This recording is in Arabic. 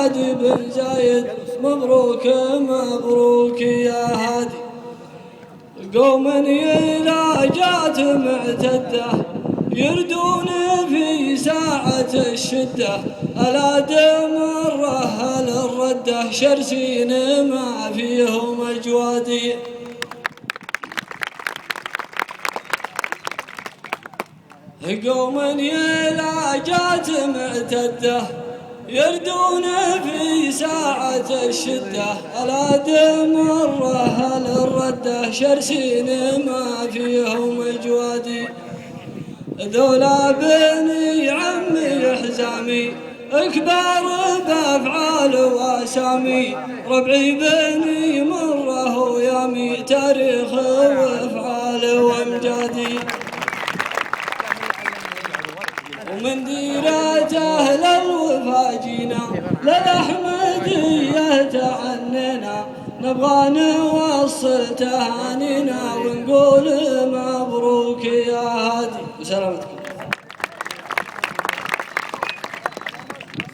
هادي بن زايد مبروك مبروك يا هادي. قوم إلى جات معتدة يردون في ساعة الشدة، ألا دمره أهل الردة شرسين ما فيهم أجوادي. قوم إلى جات معتدة يردون في ساعة الشدة، ألا دمره أهل الردة شرسين ما فيهم أجوادي. ذولا بني عمي حزامي اكبر بافعال واسامي، ربعي بني مره ويامي تاريخ وافعال وامجادي. ومن ديرة اهل الوفا جينا للأحمدية تعنينا، نبغى نوصل تهانينا ونقول مبروك يا هادي. وسلامتكم.